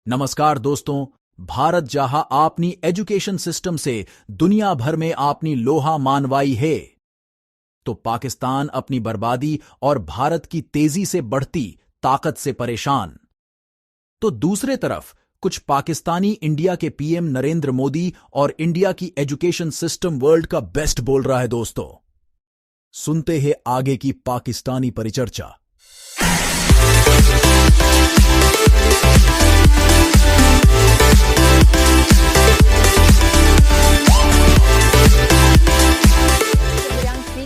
नमस्कार दोस्तों, भारत जहां आपनी एजुकेशन सिस्टम से दुनिया भर में आपनी लोहा मानवाई है, तो पाकिस्तान अपनी बर्बादी और भारत की तेजी से बढ़ती ताकत से परेशान। तो दूसरे तरफ कुछ पाकिस्तानी इंडिया के पीएम नरेंद्र मोदी और इंडिया की एजुकेशन सिस्टम वर्ल्ड का बेस्ट बोल रहा है। दोस्तों, सुनते हैं आगे की पाकिस्तानी परिचर्चा।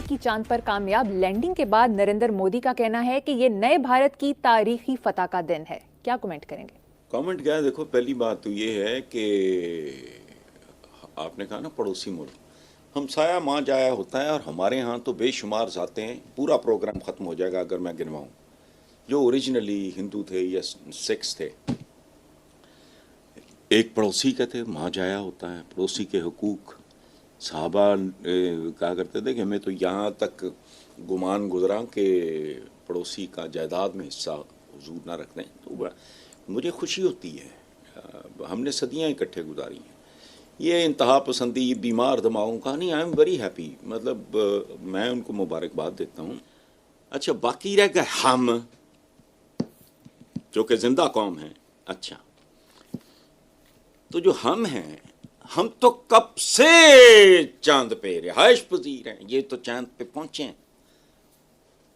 की चांद पर कामयाब लैंडिंग के बाद नरेंद्र मोदी का कहना है कि ये नए भारत की तारीखी फतह का दिन है। क्या कमेंट करेंगे? कमेंट क्या है? देखो, पहली बात तो ये है कि आपने कहा ना पड़ोसी मुल्क, हमसाया माँ जाया होता है, और हमारे यहाँ तो बेशुमार जाते हैं। पूरा प्रोग्राम ख़त्म हो जाएगा अगर मैं गिनवाऊँ। जो ओरिजिनली हिंदू थे या सिख्स थे, एक पड़ोसी का थे, माँ जाया होता है, पड़ोसी के हुकूक। साहबा कहा करते थे कि हमें तो यहाँ तक गुमान गुजरा कि पड़ोसी का जायदाद में हिस्सा हुजूर ना रख दें। तो बड़ा मुझे खुशी होती है। हमने सदियाँ इकट्ठे गुजारी हैं। ये इंतहा पसंदी, ये बीमार दिमागों का नहीं। आई एम वेरी हैप्पी, मतलब मैं उनको मुबारकबाद देता हूँ। अच्छा, बाकी रह गए हम, जो कि जिंदा कौम है। अच्छा, तो जो हम हैं, हम तो कब से चांद पे रिहाइश पजीर हैं। ये तो चांद पे पहुंचे हैं।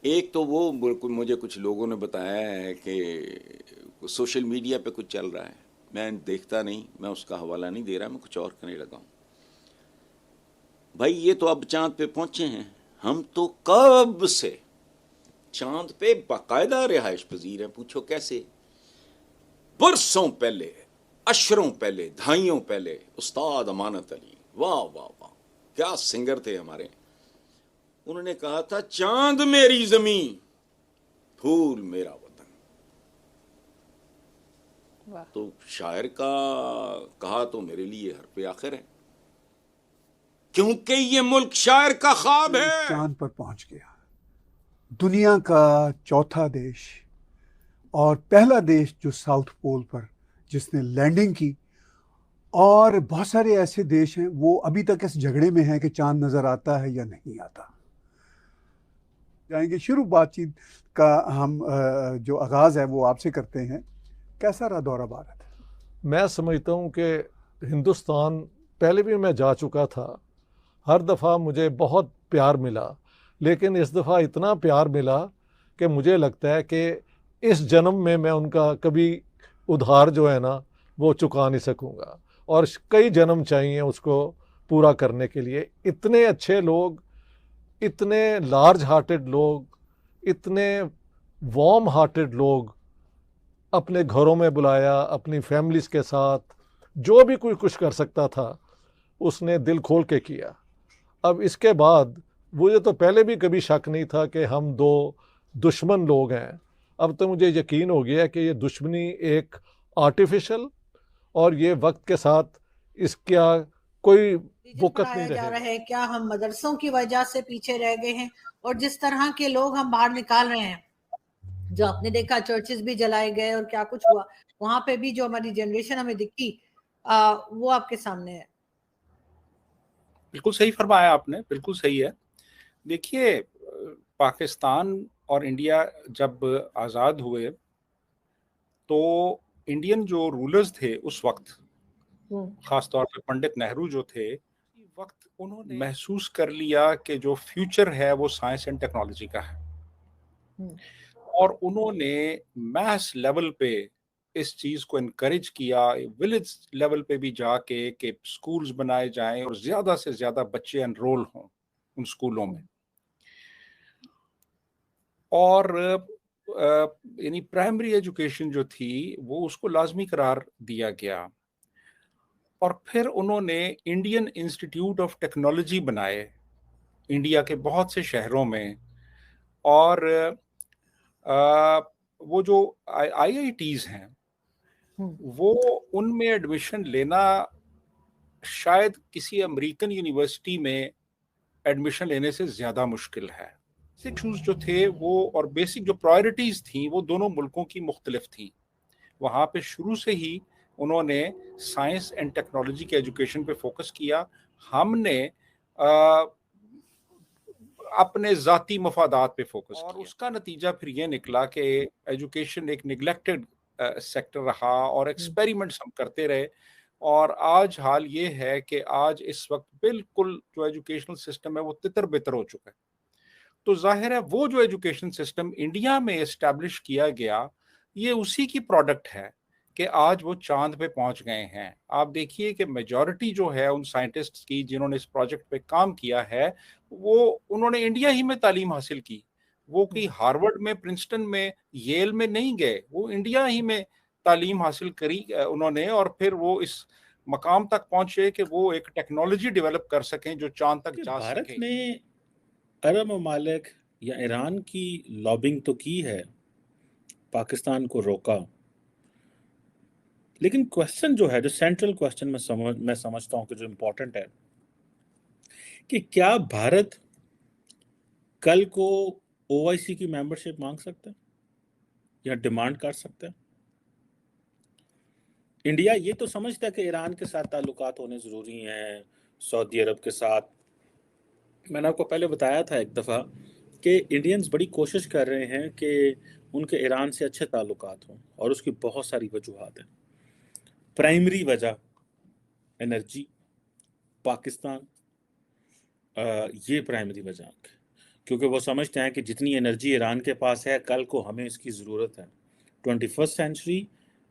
एक तो वो बिल्कुल, मुझे कुछ लोगों ने बताया है कि सोशल मीडिया पे कुछ चल रहा है, मैं देखता नहीं, मैं उसका हवाला नहीं दे रहा, मैं कुछ और करने लगा हूं। भाई, ये तो अब चांद पे पहुंचे हैं, हम तो कब से चांद पे बाकायदा रिहाइश पजीर हैं। पूछो कैसे? बरसों पहले, अशरों पहले, दहाइयों पहले उस्ताद अमानत अली, वाह वाह वाह, क्या सिंगर थे हमारे। उन्होंने कहा था, चांद मेरी जमीन, फूल मेरा वतन। तो शायर का कहा तो मेरे लिए हर पे आखिर है, क्योंकि ये मुल्क शायर का ख्वाब है। चांद पर पहुंच गया, दुनिया का चौथा देश और पहला देश जो साउथ पोल पर जिसने लैंडिंग की। और बहुत सारे ऐसे देश हैं वो अभी तक इस झगड़े में हैं कि चांद नजर आता है या नहीं आता। जाएंगे शुरू बातचीत का। हम जो आगाज है वो आपसे करते हैं। कैसा रहा दौरा भारत? मैं समझता हूँ कि हिंदुस्तान पहले भी मैं जा चुका था, हर दफ़ा मुझे बहुत प्यार मिला, लेकिन इस दफ़ा इतना प्यार मिला कि मुझे लगता है कि इस जन्म में मैं उनका कभी उधार जो है ना वो चुका नहीं सकूँगा, और कई जन्म चाहिए उसको पूरा करने के लिए। इतने अच्छे लोग, इतने लार्ज हार्टेड लोग, इतने वार्म हार्टेड लोग अपने घरों में बुलाया, अपनी फैमिलीज़ के साथ जो भी कोई कुछ कर सकता था उसने दिल खोल के किया। अब इसके बाद मुझे तो पहले भी कभी शक नहीं था कि हम दो दुश्मन लोग हैं। अब तो मुझे यकीन हो गया कि ये दुश्मनी एक आर्टिफिशियल, और ये वक्त के साथ इसका कोई वक़्त नहीं जा रहा है। क्या हम मदरसों की वजह से पीछे रह गए हैं? और जिस तरह के लोग हम बाहर निकाल रहे हैं, जो आपने देखा चर्चेस भी जलाए गए और क्या कुछ हुआ, वहां पे भी जो हमारी जनरेशन हमें दिखी, वो आपके सामने है। बिल्कुल सही फरमाया आपने, बिल्कुल सही है। देखिए, पाकिस्तान और इंडिया जब आज़ाद हुए तो इंडियन जो रूलर्स थे उस वक्त, खास तौर पे पंडित नेहरू जो थे, वक्त उन्होंने महसूस कर लिया कि जो फ्यूचर है वो साइंस एंड टेक्नोलॉजी का है, और उन्होंने मैस लेवल पे इस चीज को इनकरेज किया, विलेज लेवल पे भी जाके कि स्कूल्स बनाए जाएं और ज्यादा से ज्यादा बच्चे एनरोल हों उन स्कूलों में। और यानी प्राइमरी एजुकेशन जो थी वो उसको लाजमी करार दिया गया। और फिर उन्होंने इंडियन इंस्टीट्यूट ऑफ टेक्नोलॉजी बनाए इंडिया के बहुत से शहरों में, और वो जो IITs हैं वो उनमें एडमिशन लेना शायद किसी अमेरिकन यूनिवर्सिटी में एडमिशन लेने से ज़्यादा मुश्किल है। इश्यूज जो थे वो और बेसिक जो प्रायोरिटीज़ थी वो दोनों मुल्कों की मुख्तलिफ थी। वहाँ पे शुरू से ही उन्होंने साइंस एंड टेक्नोलॉजी के एजुकेशन पे फोकस किया। हमने अपने ज़ाती मफादात पे फोकस किया और उसका नतीजा फिर ये निकला कि एजुकेशन एक निगलेक्टेड सेक्टर रहा और एक्सपेरिमेंट्स हम करते रहे। और आज हाल ये है कि आज इस वक्त बिल्कुल जो एजुकेशनल सिस्टम है वो तितर बितर हो चुका है। तो जाहिर है वो जो एजुकेशन सिस्टम इंडिया में एस्टैब्लिश किया गया, ये उसी की प्रोडक्ट है कि आज वो चांद पे पहुंच गए हैं। आप देखिए कि मेजॉरिटी जो है उन साइंटिस्ट्स की जिन्होंने इस प्रोजेक्ट पे काम किया है, वो उन्होंने इंडिया ही में तालीम हासिल की। वो कि हार्वर्ड में, प्रिंसटन में, येल में नहीं गए, वो इंडिया ही में तालीम हासिल करी उन्होंने, और फिर वो इस मकाम तक पहुंचे कि वो एक टेक्नोलॉजी डेवलप कर सकें जो चांद तक जा भारत सके। ने अरब ममालिक या ईरान की लॉबिंग तो की है, पाकिस्तान को रोका, लेकिन क्वेश्चन जो है, जो सेंट्रल क्वेश्चन मैं समझता हूं कि जो इम्पोर्टेंट है कि क्या भारत कल को ओआईसी की मेंबरशिप मांग सकता है या डिमांड कर सकता है? इंडिया ये तो समझता है कि ईरान के साथ ताल्लुकात होने ज़रूरी हैं, सऊदी अरब के साथ। मैंने आपको पहले बताया था एक दफ़ा कि इंडियंस बड़ी कोशिश कर रहे हैं कि उनके ईरान से अच्छे ताल्लुकात हों, और उसकी बहुत सारी वजूहात हैं। प्राइमरी वजह एनर्जी, पाकिस्तान, ये प्राइमरी वजह है, क्योंकि वो समझते हैं कि जितनी एनर्जी ईरान के पास है, कल को हमें इसकी ज़रूरत है। 21st century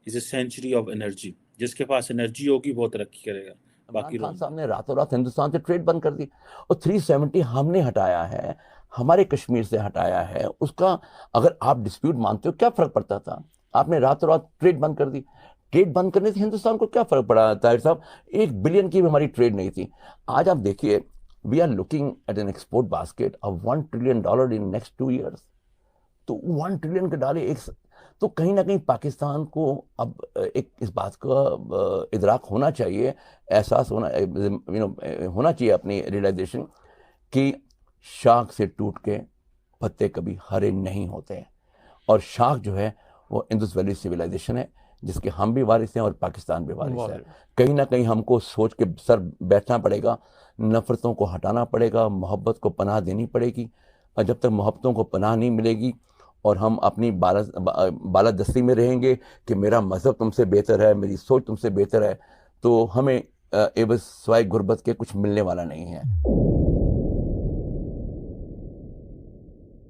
is a century of energy. जिसके पास एनर्जी होगी वो तरक्की करेगा। बाकी खान साहब ने रातों रात हिंदुस्तान से ट्रेड बंद कर दी, और 370 हमने हटाया है, हमारे कश्मीर से हटाया है। उसका अगर आप डिस्प्यूट मानते हो, क्या फर्क पड़ता था? आपने रातों रात ट्रेड बंद कर दी। ट्रेड बंद करने से हिंदुस्तान को क्या फर्क पड़ा ताहिर साहब? 1 बिलियन की भी हमारी ट्रेड नहीं थी। आज आप देखिए, we are looking at an export basket of $1 trillion in next 2 years। तो 1 ट्रिलियन के डाले एक, तो कहीं ना कहीं पाकिस्तान को अब एक इस बात का इदराक होना चाहिए, एहसास होना होना चाहिए, अपनी रियलाइजेशन कि शाख से टूट के पत्ते कभी हरे नहीं होते हैं। और शाख जो है वो इंडस वैली सिविलाइजेशन है, जिसके हम भी वारिस हैं और पाकिस्तान भी वारिस है। कहीं ना कहीं हमको सोच के सर बैठना पड़ेगा, नफरतों को हटाना पड़ेगा, मोहब्बत को पनाह देनी पड़ेगी। और जब तक मोहब्बतों को पनाह नहीं मिलेगी और हम अपनी बालादस्ती में रहेंगे कि मेरा मज़हब तुमसे बेहतर है, मेरी सोच तुमसे बेहतर है, तो हमें एवज स्वाय गुर्बत के कुछ मिलने वाला नहीं है।